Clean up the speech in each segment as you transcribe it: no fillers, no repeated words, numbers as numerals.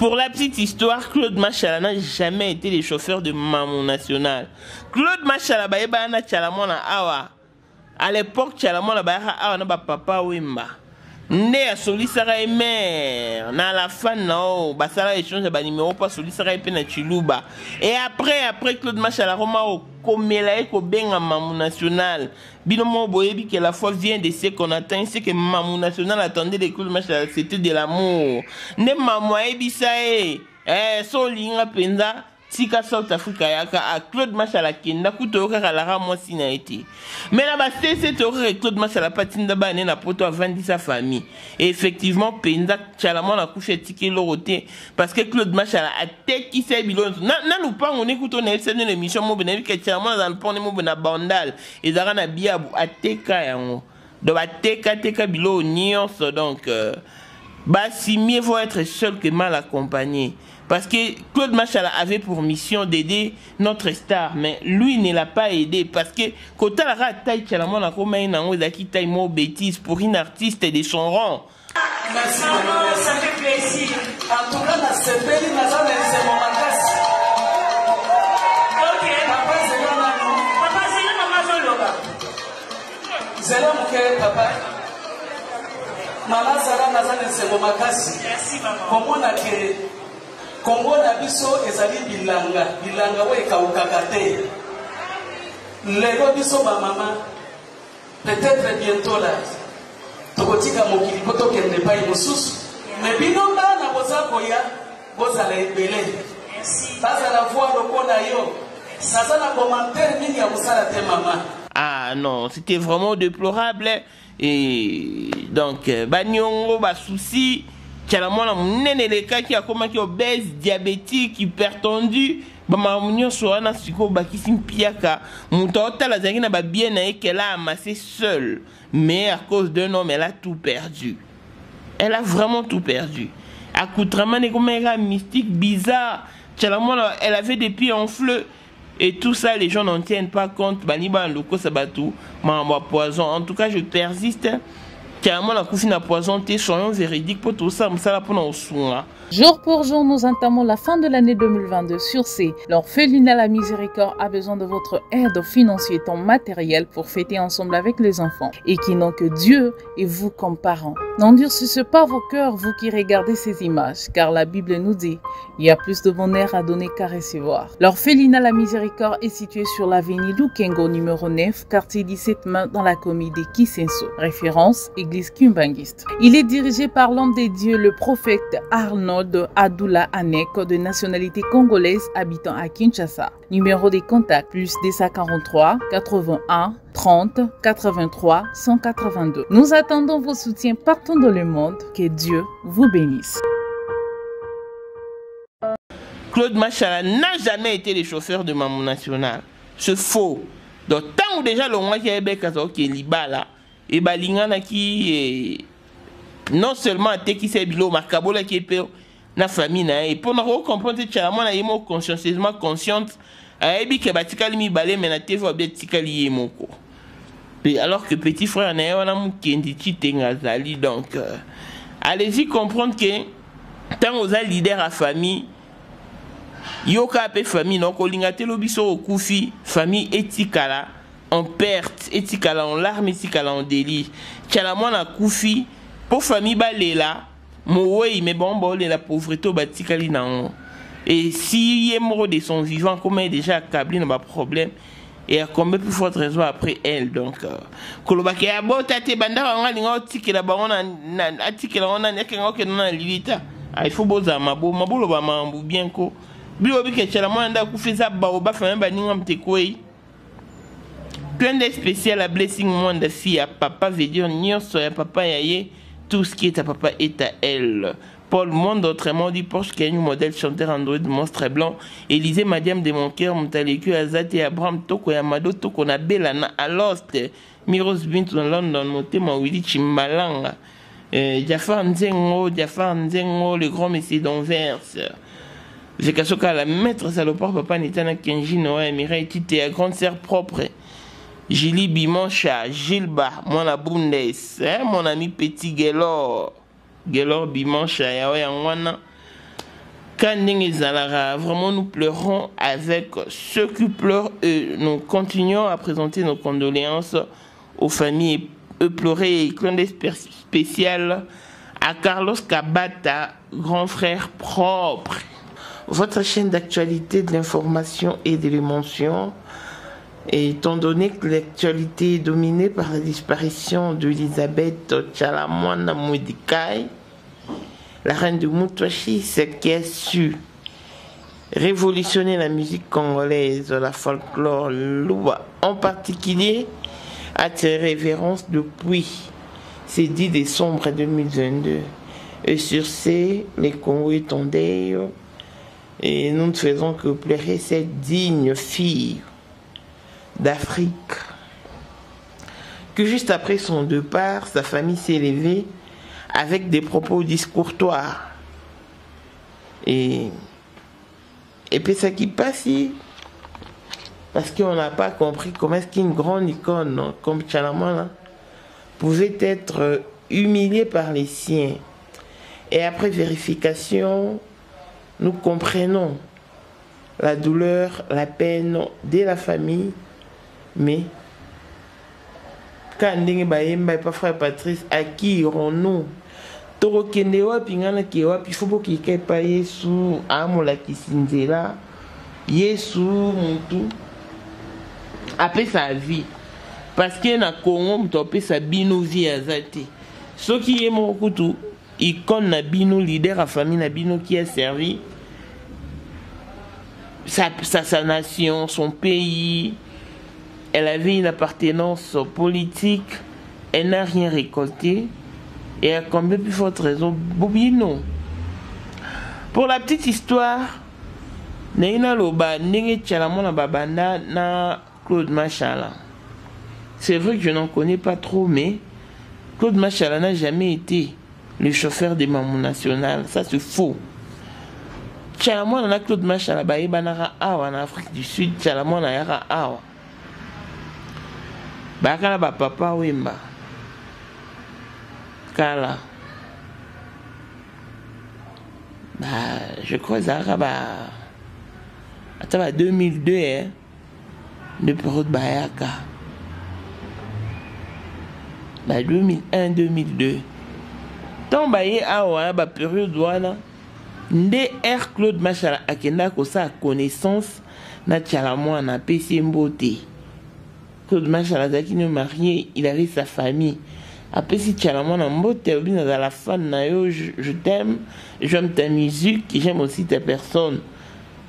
Pour la petite histoire, Claude Machala n'a jamais été le chauffeur de Mamou National. Claude Machala baïba na chalamona awa. À l'époque, chalamona baïba awa na ba papa wimba. Né à Solisara et mère, na la fin non, basala échange ba numéro pas Solisara et na Chiluba. Et après Claude Machala Roma au komela ko benga Mamou National. Binomo boyebi que la foi vient de ce qu'on attend, c'est que Mamou National attendait les Claude Machala, c'était de l'amour. Ne mamou ebisae, so linga penza. Tika South Africa yaka a Claude Machala kenda kutoka kalara mwasi na été. Mais là bas c'est Claude Machala patinda ba na poto avant sa famille. Et effectivement penza chalamon a couché ticket loroté parce que Claude Machala a teki sa bilon. Na nous pas on écoute on est une émission mo benavi que chalamon dans le pont mo bena bandal et dara na biabu a teka yango. Donc a teka bilo nyonso donc bah si mieux vaut être seul que mal accompagné. Parce que Claude Machala avait pour mission d'aider notre star, mais lui ne l'a pas aidé. Parce que quand il a taille chalamon a comme un qui taille mot bêtise pour une artiste de son rang. Merci maman, ça fait plaisir. En tout cas, la CPI, c'est mon macasse. Ok. Papa, c'est là, maman. Papa, c'est là, maman, je l'ai. C'est là, mon cœur, papa. Maman, c'est mon macasse. Merci maman. Comment on a créé? Congo na biso ezali bilanga we kaukaka te. Lelo biso ba maman peut-être bientôt là tokotika mokili poto kende pai mosusu mais bino bana boza koya bozala ebele bazala voir lokola yo naza na commentaire mingi ya kosala te maman. Ah non, c'était vraiment déplorable et donc banyongo ba souci chalamona munene le cas qui a commencé obèse, diabétique, hypertendu, ba mamunyo soana siko bakisi mpiaka, mutota la zangina ba bien na qu'elle a amassé seule, mais à cause d'un homme elle a tout perdu. Elle a vraiment tout perdu. Accoutrement est comme un mystique bizarre. Chalamona elle avait des pieds en fleu et tout ça les gens n'en tiennent pas compte. Baniba loko sabatou, mamba poison. En tout cas je persiste. Carrément la coufine à poison, soyons véridiques pour tout ça, mais ça là pour nous soins. Jour pour jour, nous entamons la fin de l'année 2022. Sur ces, l'orphelinat La Miséricorde a besoin de votre aide financière et matérielle pour fêter ensemble avec les enfants et qui n'ont que Dieu et vous comme parents. N'endurcissez pas vos cœurs, vous qui regardez ces images, car la Bible nous dit il y a plus de bonheur à donner qu'à recevoir. L'orphelinat La Miséricorde est situé sur l'avenue Lukengo numéro 9, quartier 17 Main dans la commune de Kisenso. Référence, église Kimbangiste. Il est dirigé par l'homme de Dieu, le prophète Arnold Adoula Anek, de nationalité congolaise, habitant à Kinshasa. Numéro de contact plus 243 81 30 83 182. Nous attendons vos soutiens partout dans le monde. Que Dieu vous bénisse. Claude Machala n'a jamais été le chauffeur de Mamou National. C'est faux. Donc tant que déjà le roi qui est libala et balingana qui non seulement qui s'est bilo makabola qui est na famille na et pour nous comprendre que chalamon na yemo consciencieusement consciente ayebi ke batikali mi balé mais na TV bien tikali yemoko. Alors que petit frère na wana mukendi tengazali donc allez-y comprendre que tant aux leader à famille yoka pe famille non kolingate lobiso okufi famille etikala en perte etikala en larmes etikala en délit chalamon na kufi pour famille balela Moui, mais bon, la pauvreté au batikali nan. Et si il est mort de son vivant, comment il est déjà accablé dans ma problème et à combien plus forte raison après elle donc. Kolobaki a beau tate banda on a lingo tiki la barona na tiki la on a nekengo ke non livita. Il faut boza mabo lo ba mambu bien ko. Bilo bi ke chala mwanda ku feza ba o ba fa ba ninga mtekoi. Plein de spécial à blessing monde fille à papa veut dire nyonso ya papa yaye. Tout ce qui est à papa est à elle. Paul Monde, autrement dit Porsche Canyon, modèle chanteur Android, monstre blanc. Élisée Madiam de mon cœur, Moutaleku, Azate, Abraham, Toko, Yamado, Toko, Nabelana, Alost, Miros Bint, London, Motema, Willy Chimbalanga, Jafar Nzengo, le grand messie d'Anvers. J'ai caché qu'à la maître salopard, papa Nitana Kenji, Noah, Mireille, Tite, à grande sœur propre. Gili Bimancha, Gilba, mon abundes, mon ami petit Gelor Bimancha, Yawe Angwana. Quand vraiment nous pleurons avec ceux qui pleurent et nous continuons à présenter nos condoléances aux familles éplorées et clin spécial à Carlos Cabata, grand frère propre. Votre chaîne d'actualité, de l'information et de l'émotion, étant donné que l'actualité est dominée par la disparition d'Elisabeth Tchalamwana Modikai, la reine de Mutwashi, c'est qui a su révolutionner la musique congolaise, la folklore, l'oua, en particulier à ses révérences depuis ces 10 décembre 2022. Et sur ces, les Congolais tondaient, et nous ne faisons que pleurer cette digne fille d'Afrique, que juste après son départ, sa famille s'est élevée avec des propos discourtoires. Et puis ça qui passe, parce qu'on n'a pas compris comment est-ce qu'une grande icône comme Tchalamwana pouvait être humiliée par les siens. Et après vérification, nous comprenons la douleur, la peine de la famille, mais quand ndenge bayemba pas frère Patrice, à qui irons-nous? Toro kende wapi ngana ki wapi faut ki kepa Yesu amola kisinzela Yesu muntu après sa vie, parce que na Congo mtopé sa bino vie azate ce qui est mon kutu icône na bino leader à famille na bino qui a servi sa nation, son pays. Elle avait une appartenance politique, elle n'a rien récolté. Et à combien plus forte raison, Bobino. Pour la petite histoire, Neina Loba, Nenge Tchalamwana Babanda, na Claude Machala. C'est vrai que je n'en connais pas trop, mais Claude Machala n'a jamais été le chauffeur des Mamou National. Ça, c'est faux. Tchalamwana na Claude Machala, Baïbanara Awa, en Afrique du Sud, Tchalamwana Yara Awa. Bakala ba papa Wemba. Kala. Je crois que ça va. Attends, 2002, hein. De période Bayaka. 2001-2002. Tant baye awa, période douana. Nde R. Claude Machala akenda ko sa connaissance na Tchalamwana PC Mbote. Claude Machala qui ne marié, il avait sa famille. Après si Tchalamwana Mbote, dans la fan na yo, je t'aime, j'aime ta musique, j'aime aussi ta personne.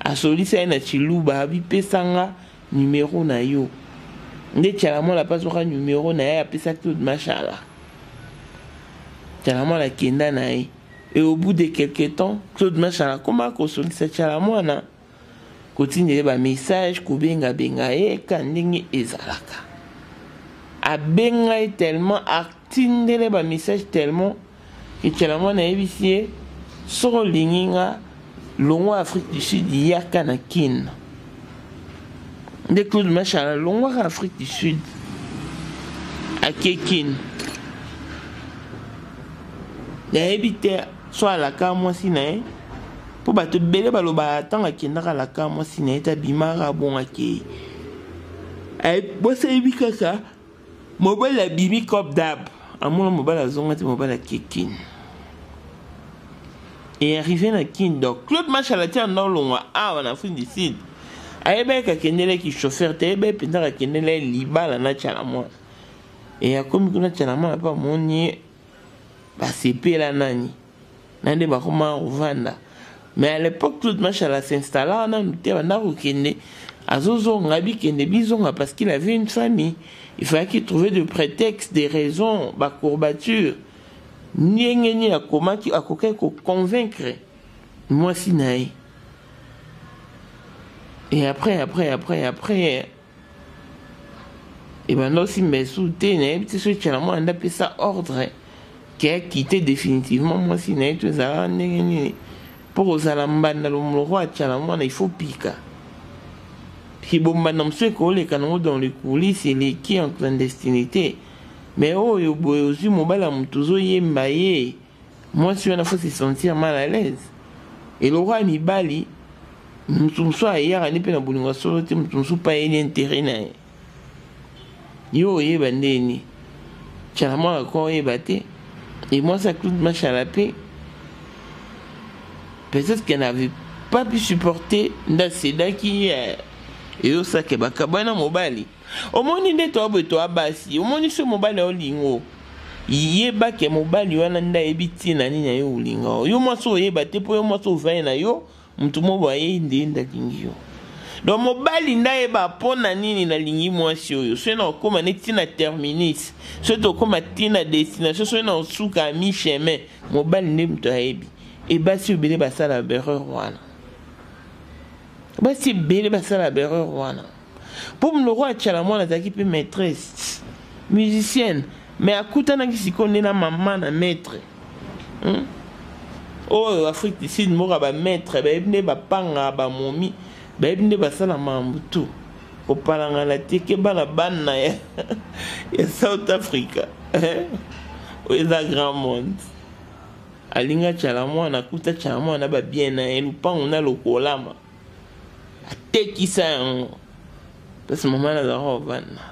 A soli sa na chiluba, bi pesanga numéro na yo. Nde Tchalamwana pas sur numéro na ya, après ça Claude Machala. Tchalamwana kenda na ye. Et au bout de quelques temps, Claude Machala, comment qu'on sollicite Tchalamwana? Continue ba message ko benga e kandingi ezalaka a benga tellement actindele ba message tellement que Tchalamwana ebisie soro linginga longo Afrique du Sud yaka na kin de Claude Machala longo Afrique du Sud a kekin na ebite soit la ka moi sina pour battre belé baloba tant qui n'a la cam moi siné ta bimara bon aki ay bosse bikaka mobile la bimi cop dab amona mobile la zonga te mobile la kekin et arrivé na kin donc Claude Machala tient dans longa a en Afrique du Sud ay be ka kendele ki chauffeur te be pinda ka kendele libala na Tchalamwana et a comme kuna Tchalamwana pas moni ba sepe la nani nande ba koma uvanda. Mais à l'époque, Claude Machala s'installa, on a noté parce qu'il avait une famille. Il fallait qu'il trouvait des prétextes, des raisons, des courbatures. Ni à comment qui a convaincre. Moi, si naï. Et après. Et ben là, si mes soutiens, c'est ce que on a appelé ça ordre. Qui a quitté définitivement, moi, si naï, tout ça, pour aux alambanda le roi Tchalamwana il faut piquer. Puis bon madame ceux qui sont dans les coulisses et les qui en clandestinité. Mais oh yo boy aussi mobile à mutuzo yembaye. Moi si on a faut se sentir mal à l'aise. et le roi mibali mutumso ayaka ni pe na bolingo solo te mutumso pa yeli intérêt na ye yo oyeba ndeni tshana mwana ko oyeba te et moi ça Claude Machala pe peut-être qu'elle n'avait pas pu supporter ndaseda qui eyosake bakabwana mobali omoni nde toaboye toabasi omoni so mobali olingo yebake mobali wana ndayebi ntina nini na yo olinga yo mwasi oyeba te mpo yo mwasi ovanye na yo mutu mobo ayeyi nde ndalingi yo donc mobali ndayeba mpo na nini nalingi mwasi oyo soki na okóma ne ntina terminus soki tokóma ntina destination soki na osuka ya mi-chemin mobali nde mutu ayebi ebasi ebele basala berreur wana basi ebele basala berreur wana mpo le roi atyala mwana azalaki mpe maîtresse musicienne mais akutanaki sikoyo nde na mama na maître oyo Afrique du Sud moko bamaître bayebi nde bapanga bamomi bayebi nde basala mambo tu kopalangana te ke bana bana ya South Africa oyo eza grand monde alinga atyala mwana akuta atyala mwana babien na ye lupango na lokolama atekisa yango parce mama nazalaka ovanda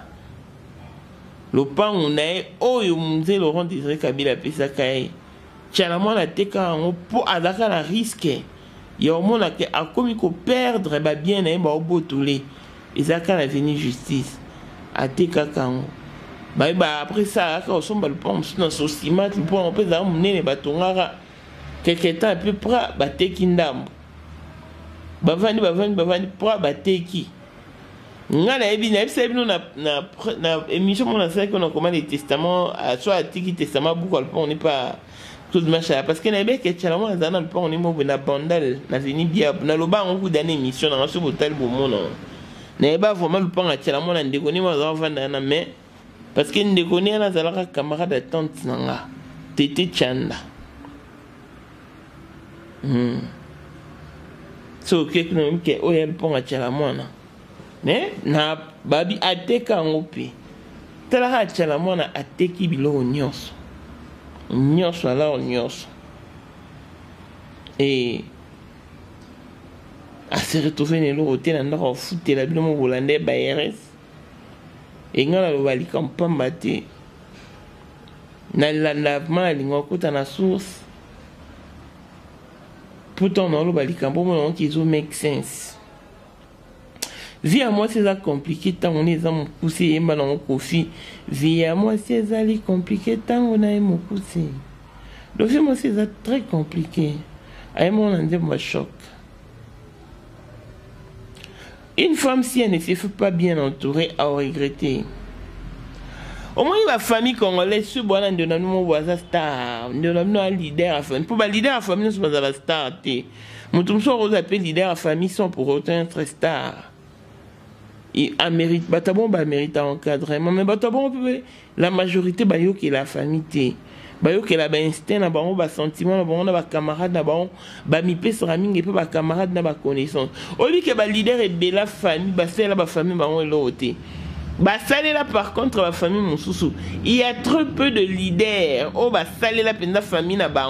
lopango na ye oyo mzee Laurent Désiré Kabila apesaka ye tyala mwana ateka yango mpo azalaka na riske ya omona ke akomi koperdre babien na ye baobotole ezalaka na veni justice atekaka yango bayeba après ça aka osomba lupango mosusu na sosimate lupango mpe ezalaka monene batongaka quelque temps peu près bateki ndambo bavandi pra bateki nga nayebisa bino na émission mona asalaki on a commandé des testaments soit atiki testament buku alpa on n'est pas Claude Machala parce que nayebeki etyala mwana azala na lupa on est mobe na bandal na veni bia na loba ngo kudana émission na ngaso botali bomona nayeba vraiment lupa atyala mwana ndeko ni mwana azala vanda na mais parce que ndeko ni ana azalaka camarade de tante na nga Tete Chanda so quelque chose que oya lupa atyala mwana mais na babi ateka yango mpe talaka atyala mwana ateki biloko nyonso nyonso alors nyonso et ase retrouve na eloko te na ndako afutela bino mobola nde baRS e nga naloba likambo pamba te nalandama nalinga okota na source pourtant naloba likambo mona ki ezo make sense vie à moi c'est compliqué tant on est en poussé et mal en conflit vie à moi c'est compliqué tant on a mon poussé donc vie moi c'est très compliqué à moi on a moi choc une femme si elle ne se fait pas bien entourée à regretter au moins la famille congolaise ce bon de nos voisins star de nos leader à famille pour ba leader à famille nous sommes à star té mon tout ça on appelle leader à famille sans pour autant être star et mérite batabon ba mérite encadrement mais batabon la majorité ba yo que la famille ba yo que la ba instinct na ba sentiment na ba camarade na ba mi pesera mingi pe ba camarade na ba connaissance au lieu que ba leader et de la famille ba c'est la ba famille ba on l'autre ba salé là par contre ba famille mon sousou il y a trop peu de leaders oh ba salé là penda famille na ba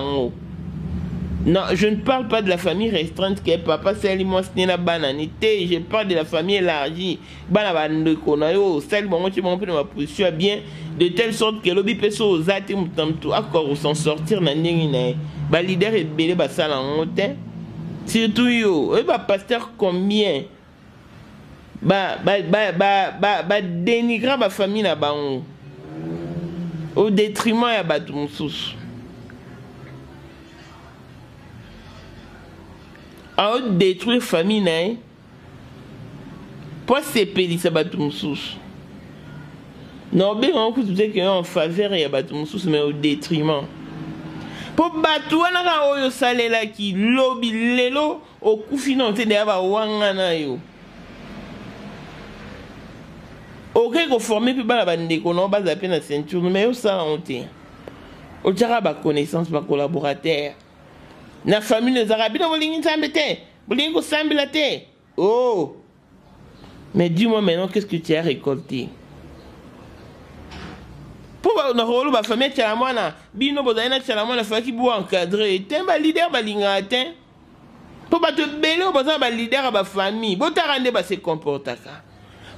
non, je ne parle pas de la famille restreinte que papa c'est moi c'est la bananité, je parle de la famille élargie. Banabande konayo, celle bon tu m'en ma position bien de telle sorte que l'obi peso zati mutamtu accord ou s'en sortir na ndengine. Ba leader et belé ba sala ngotin. Surtout yo, et ba pasteur combien ba dénigrer ba famille na ba au détriment ya batu mususu. À détruire famille pour s'épeler ça bat tout sous non bien on peut dire que en faveur il y a bat tout sous mais au détriment pour battre on a oyo salé là qui lobby lelo au coup financier de ba wanga na yo OK ko former puis ba bande ko non ba zapper na ceinture mais yo ça honte au tira ba connaissance ba collaborateur na famille les arabes no bolingi sambete bolingo sambila te oh mais dis-moi maintenant qu'est-ce que tu as récolté pour na rolo ba famille tela mwana bino bozaina tela mwana fa ki bo encadrer temba leader balinga te Pour bato belé au besoin ba leader ba famille, bota rande ba se comportaka.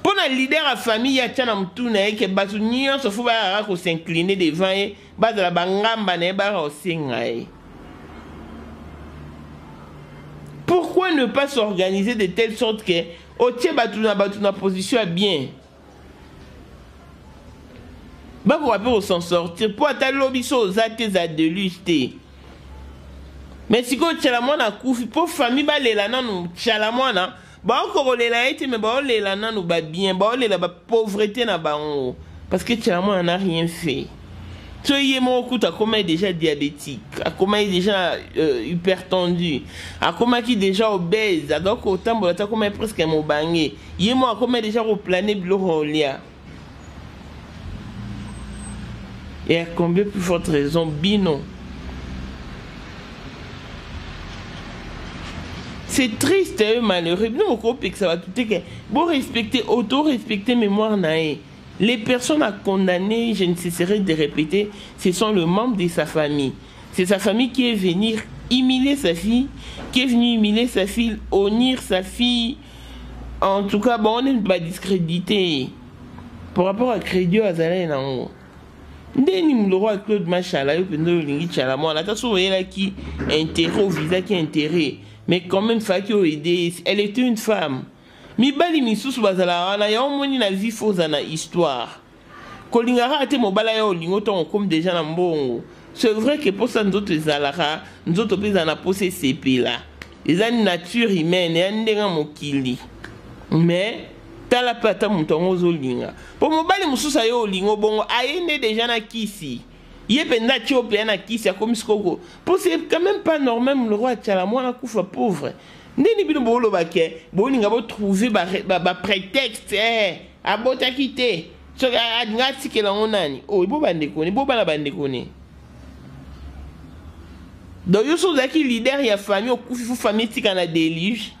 Pour un leader à famille ya tana mutuna que bato nyon se faut ba ko s'incliner devant e ba la bangamba ne ba o singai. Pourquoi ne pas s'organiser de telle sorte que au tie bato na position à bien? Ba ko pas s'en sortir pour ta lobby so za tes adelusté. Mais si vous avez un couple, pour famille, vous avez un couple, ba okolela ete me ba olela nanu ba bien ba olela ba pauvreté na bango parce que Tchalamona n'a rien fait. So yemo okuta comment déjà diabétique, a comment déjà hypertendu, a comment qui déjà obèse, donc autant bolata comment presque mobangé. Yemo a comment déjà au plané bloholia. Et à combien plus forte raison bino. C'est triste et malheureux. Nous, on croit que ça va tout être. Bon, respecter, auto-respecter mémoire naïe. Les personnes à condamner, je ne cesserai de répéter, ce sont les membres de sa famille. C'est sa famille qui est venue humilier sa fille, qui est venue humilier sa fille, honnir sa fille. En tout cas, bon, on n'est pas discrédité. Par rapport à Crédio Azalé, non. Ndeni le roi Claude Machala, il peut nous linguer Tchalamona. T'as souvent là qui intérêt au visa qui intérêt. Mais quand même, elle était une femme. Mi bali mi susu bazala wana ya omoni na vie fausse na histoire. Kolingara ate mobala ya olingo ton comme déjà na mbongo. C'est vrai que pour ça nous autres zalara, nous autres pays na posé CP là. Les une nature humaine et ndenga mokili. Mais tala pata mutongo zolinga. Pour mobali mususa yo olingo bongo ayende déjà na kisi. Il est pendant que tu as qui c'est comme ce qu'on pour c'est quand même pas normal le roi Tchalamona koufa pauvre. Ndeni bino bolo baké, boni ngabo trouver ba prétexte a bota quitter. So ngati ke la onani. Oh bo bande koni, bo bana bande koni. Donc yo so zaki leader ya famille au koufi famille tika déluge.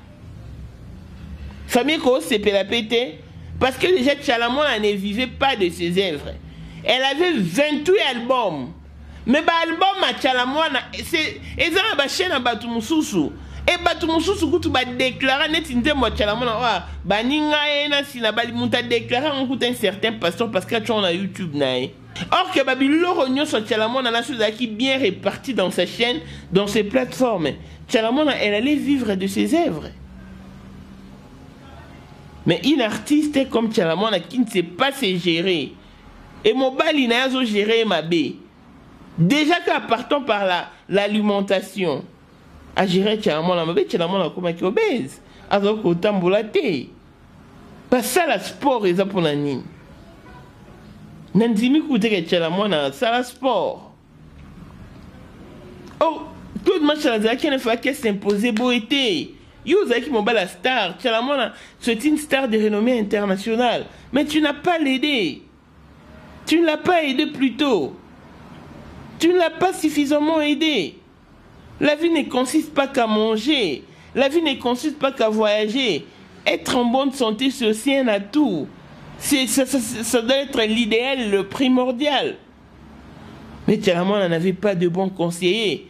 Famille ko c'est la pété parce que déjà Tchalamona ne vivait pas de ses œuvres. Elle avait 28 albums. Mais l'album à Tchalamona, c'est une chaîne à Batumususu. Et Batumususu, tu vas déclarer net moi Tchalamona, Baninga ena sina bali muta déclarer on coûte un certain pasteur parce que tu as YouTube nae. Or que Babylon Rognon sur Tchalamona n'a chose qui bien répartie dans sa chaîne, dans ses plateformes. Tchalamona, elle allait vivre de ses œuvres. Mais une artiste comme Tchalamona qui ne sait pas se gérer. Et mon bali n'a pas géré ma bé. Déjà qu'à partant par l'alimentation, à gérer Tchalamona, ma bé, Tchalamona comme qui obèse. Alors qu'au tamboulaté. Pas ça la sport, et ça pour la nine. N'endimi coûte que Tchalamona, ça la sport. Oh, tout le match à la qui ne fait qu'elle s'imposer beau été. Yo, Zaki mon bal la star. Tchalamona, c'est une star de renommée internationale. Mais tu n'as pas l'aidé. Tu ne l'as pas aidé plus tôt. Tu ne l'as pas suffisamment aidé. La vie ne consiste pas qu'à manger. La vie ne consiste pas qu'à voyager. Être en bonne santé, c'est aussi un atout. Ça doit être l'idéal, le primordial. Mais Tchalamona n'avait pas de bons conseillers.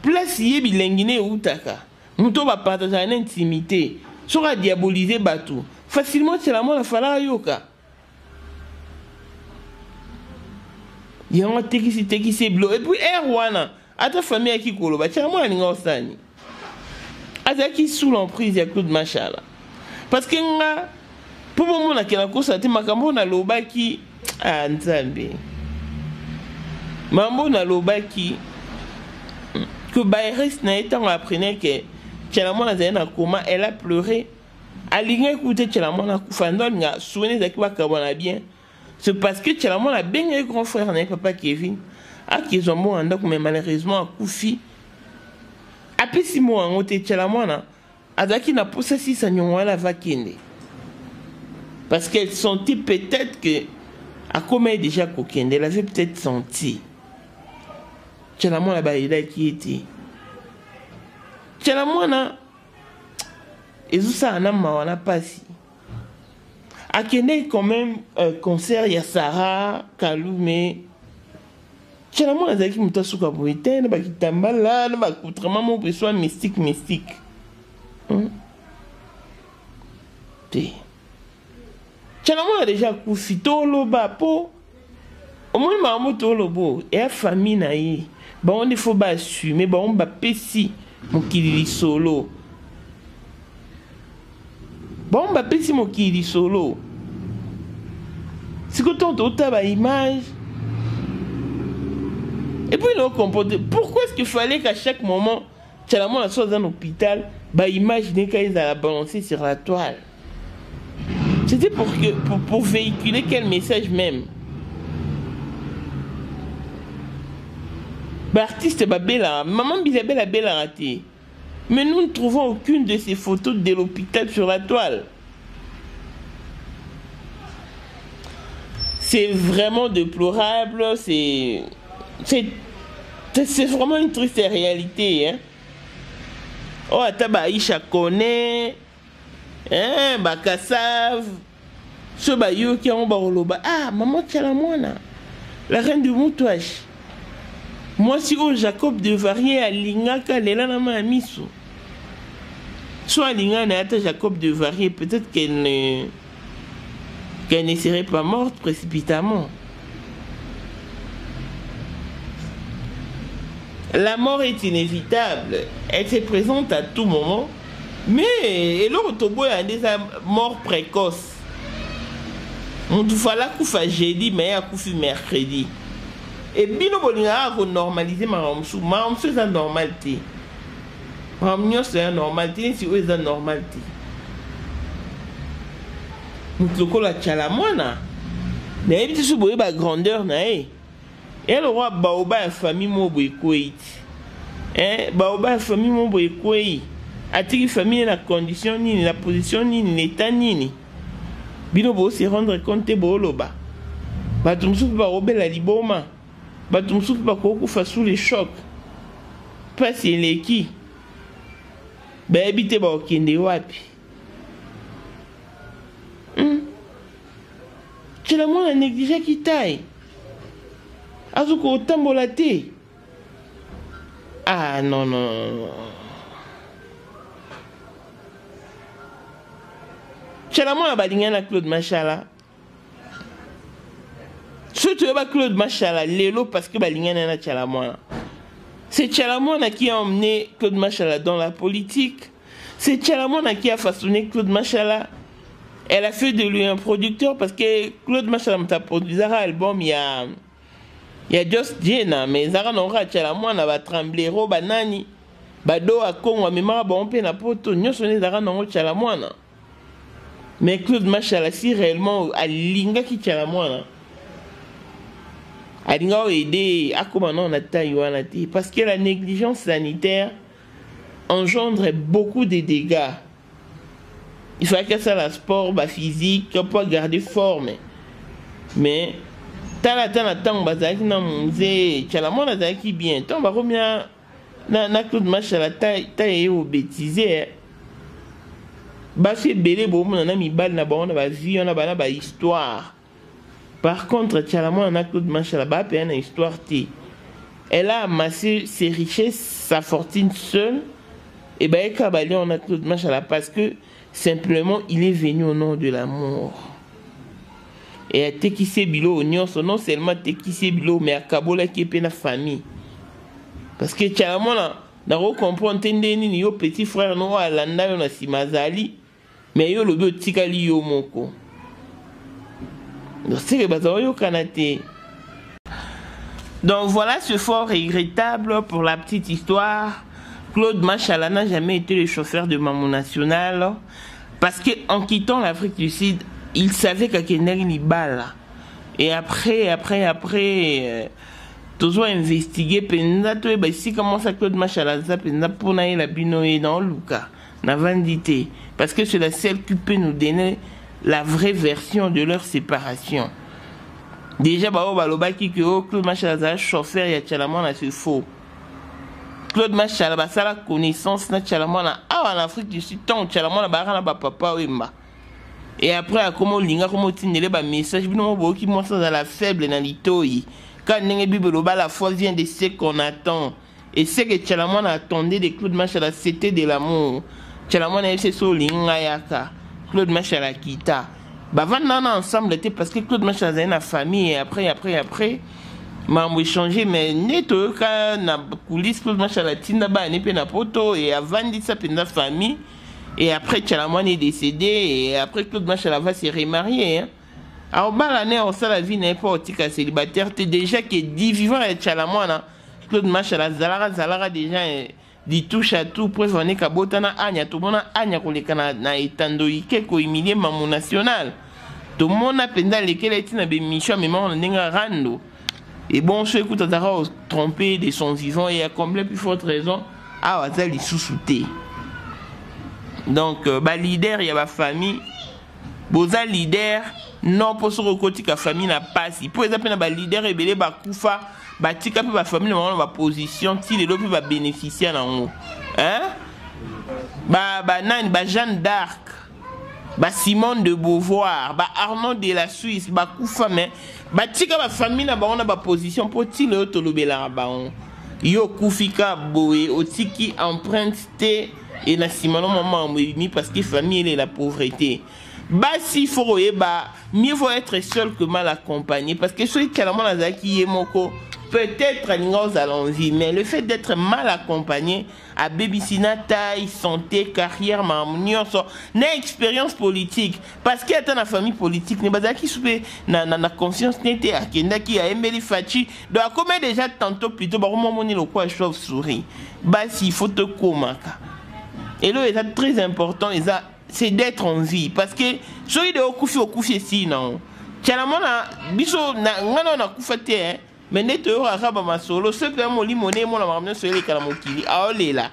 Place Yebi Lenguine ou Taka. Mouto va partager une intimité. Sera diaboliser Batou. Facilement, Tchalamona fala yoka. Il y a un qui s'est bloqué. Et puis, Erwana, à ta famille qui koloba, Tchalamona n'est pas sani. Azaki sous l'emprise, il y a Claude Machala. Parce que, pour le moment, il y a une course à Timakambo, na loba qui. Ah, Nzambe. Mambo na loba qui. Que Bayris n'a été apprenant que Tchalamona a un coma, elle a pleuré. Aligné écouter Tchalamona Koufandon, il a soigné Zakiwa Kabana bien. C'est parce que Tchalamona a bien un grand frère, n'est papa Kevin. Ah, qu'ils ont bon en donc, mais malheureusement, à Koufi. Après 6 mois, on était Tchalamona. Azaki n'a pas si ça n'y a la vakine. Parce qu'elle sentait peut-être que, à comment elle déjà coquine, elle avait peut-être senti. Tchalamona Baïda qui était. Tchalamona, et tout ça, on a pas si. À Kenya, quand même, concert, il y a Sarah, Kalou, mais. Tchalamona, il y a qui m'a souka pour éteindre, il y a qui tambala, il y a qui mystique. Tchalamwana déjà koufi toloba po au moins maman tolobo et la famille na ye ba on faut ba assumer ba on ba pesi mokili solo ba on ba pesi mokili solo c'est que ton ta image et puis le comporter pourquoi est-ce qu'il fallait qu'à chaque moment Tchalamwana soit dans l'hôpital bah imaginer qu'ils allaient balancer sur la toile. C'était pour véhiculer quel message même. Bah artiste bah bella, maman Bilabella bella raté. Mais nous ne trouvons aucune de ces photos de l'hôpital sur la toile. C'est vraiment déplorable, c'est vraiment une triste réalité, hein. Oh, ataba Aïcha connaît, hein, Bakasav, ce bayo qui ont baroloba. Ah, maman Tchalamwana, la reine de Moutouache. Moi, si oh Jacob de Varier à Lingaka, elle est là dans ma miso. Soit Linga n'a pas Jacob de Varier, peut-être qu'elle ne serait pas morte précipitamment. La mort est inévitable, elle se présente à tout moment, mais l'autre a des morts précoces. On doit faire koufa jeudi, mais à koufi mercredi. Et bien, on a normalisé ma ramsou c'est la normalité. Ramnio c'est la normalité, si c'est la normalité. Nous avons la Tchalamwana. Mais il y a une grandeur. Et le roi Baoba a famille Moboïkoït. Baoba a famille Moboïkoït. A-t-il famille la condition, ni la position, ni l'état, ni. Binobo se rendre compte de Boloba. Batumsou Baoba la liboma. Batumsou Bakoko sous les chocs. Pas si elle est qui. Habite Baokende Wapi. Tu l'as moins négligé qui taille. Azuko tambolate. Ah non, non, non. Tchalamwana balingana Claude Machala. Surtout Claude Machala, Lélo parce que balingana na Tchalamwana. C'est Tchalamwana qui a emmené Claude Machala dans la politique. C'est Tchalamwana qui a façonné Claude Machala. Elle a fait de lui un producteur parce que Claude Machala m'a produit un album il y a Just Diena, mais Zara n'aura Tchalamwana va trembler, roba nani, bado a Congo, mais mara bon pe na poto, nyo sonné Zara n'aura Tchalamwana. Mais Claude Machala si réellement a linga ki Tchalamwana. A linga o aider à comment on a taïwana ti parce que la négligence sanitaire engendre beaucoup de dégâts. Il faut que ça la sport, physique, pour garder forme. Mais tala bazaki na munze Tchalamwana bazaki bien. Tant ba combien na Claude Machala taille au bêtisier. Ba fait belé bo na mibal na ba on ba vie on a ba histoire. Par contre Tchalamwana na Claude Machala ba pe une histoire ti. Elle a amassé ses richesses, sa fortune seule et ba ekabali on a Claude Machala parce que simplement, il est venu au nom de l'amour. Et à Tekise Bilo, non seulement Tekise Bilo, mais à Kabola qui est la famille. Parce que Tchalamwana, n'a pas compris, ni yo petit frère, non, à l'anda, on a Simazali, mais yo le bio Tikali yo moko. Donc c'est le bazar yo kanate. Donc voilà ce fort regrettable pour la petite histoire. Claude Machala n'a jamais été le chauffeur de Maman National parce qu'en quittant l'Afrique du Sud, il savait qu'à Keneri Libala. Et après, toujours investigué, si comment ça Claude Machala, pour la binoé dans Luka, n'a vendité. Parce que c'est la seule qui peut nous donner la vraie version de leur séparation. Déjà, Claude Machala, chauffeur, il y a Tchalamwana, c'est faux. Claude Machala, ça la connaissance na Tchalamwana en Afrique du Sud, tant Tchalamwana barana ba papa wemba. Et après à comment linga comment tinele ba message bino bo qui moi ça la faible na litoi. Quand nenge bibelo ba la foi vient de ce qu'on attend. Et ce que Tchalamwana attendait de Claude Machala, c'était de l'amour. Chalamwana c'est Solinga Yaka, Claude Machala Kita. Bah, va ensemble, parce que Claude Machala a une famille, et après, m'a échangé, mais neto, quand na coulisse, Claude Machala Tinda, bah, n'est pas na poto, et avant dit ça, pendant famille, et après, Chalamwana est décédé, et après, Claude Machala va se remarier, hein. Alors, bah, l'année, on sait la vie n'est pas autique célibataire, t'es déjà qui est dit vivant avec Chalamwana, Claude Machala, Zalara déjà, dit touche à tout, pour venir Kabotana, Anya, tout le monde a Anya, na etandoïke, ko humilié Mamou National. Tout le monde a pendant lesquels est une bémichon, mais on a rando. Et bon, ceux qui ont trompé de son vivant, et à combler plus forte raison, ah, ça les sous-souté. Donc, bah, leader, il y a ma famille, boza leader, non, pour ce côté que la famille n'a pas si. Pour exemple, bah, leader, et belé, bah, koufa, bah, tika, puis ma famille, dans ma position, si les autres va bénéficier en haut. Hein? Bah, nan, bah, Jeanne d'Arc. Bah Simone de Beauvoir, bah Arnaud de la Suisse, bah Koufa, mais bah tika ba famille na ba on a ba position pour ti le tolobela ba on yo Koufika boé otiki empreinte et na Simone maman mi parce que famille elle est la pauvreté. Bah si faut bah mieux vaut être seul que mal accompagné parce que celui qui a la main qui est moko peut-être nous allons-y, mais le fait d'être mal accompagné à babysina taille, santé, carrière, mamnion, n'a expérience politique. Parce qu'il y a dans la famille politique, n'est pas qui soupe na conscience n'était à Kenda qui a Emeli Fachi. Donc comme déjà tantôt plutôt, bah comment on est le quoi chauve-souris. Bah s'il faut te comaka. Et là, c'est très important, c'est d'être en vie. Parce que celui de au koufi sinon. Tchalamona, biso na koufate hein. Mais net arabe ma solo ce que mon limoné mon ramener sur les kalamokili aolela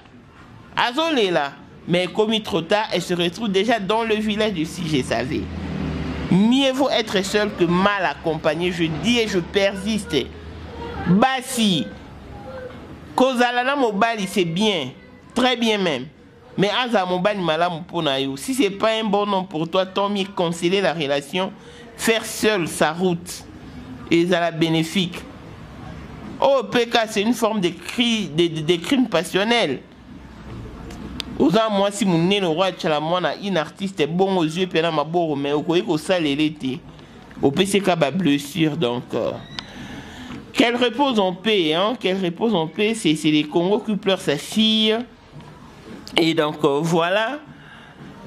azolela mais comme trop tard elle se retrouve déjà dans le village du si je savais mieux vaut être seul que mal accompagné je dis et je persiste basi kozalana mobali c'est bien très bien même mais aza mobali malamu pona yo si c'est pas un bon nom pour toi tant mieux conseiller la relation faire seul sa route et ça la bénéfique. Oh, PK, c'est une forme de crime passionnel. Osa moi si mon né le roi Chalamwana une artiste bon aux yeux pendant ma bourre mais au quoi que ça l'été. Au PCK ba blessure donc. Qu'elle repose en paix, hein? Qu'elle repose en paix, c'est les Congos qui pleurent sa fille. Et donc voilà.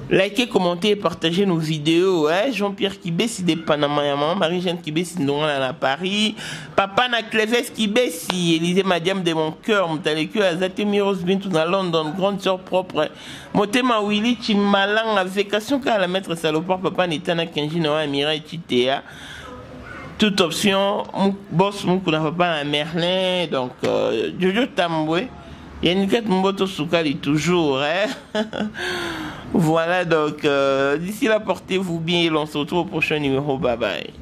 Likez, commentez, partagez nos vidéos. Hein? Jean-Pierre Kibessi de Panama, Marie-Jeanne Kibessi de Paris, Papa na Cleves Kibessi, Élisée Madiam de mon cœur, Moutalekio Azate Miros Bintou dans London, grande sœur propre, Motema Willy Chimalang, la vacation car la maître salopard, Papa Netana Kenji Noa Mirai Chitea. Toute option, boss Moukouna Papa na Merlin, donc Jojo Tamboué. Yannick Mboto Soukali toujours. Hein? Voilà donc, d'ici là, portez-vous bien et l'on se retrouve au prochain numéro. Bye bye.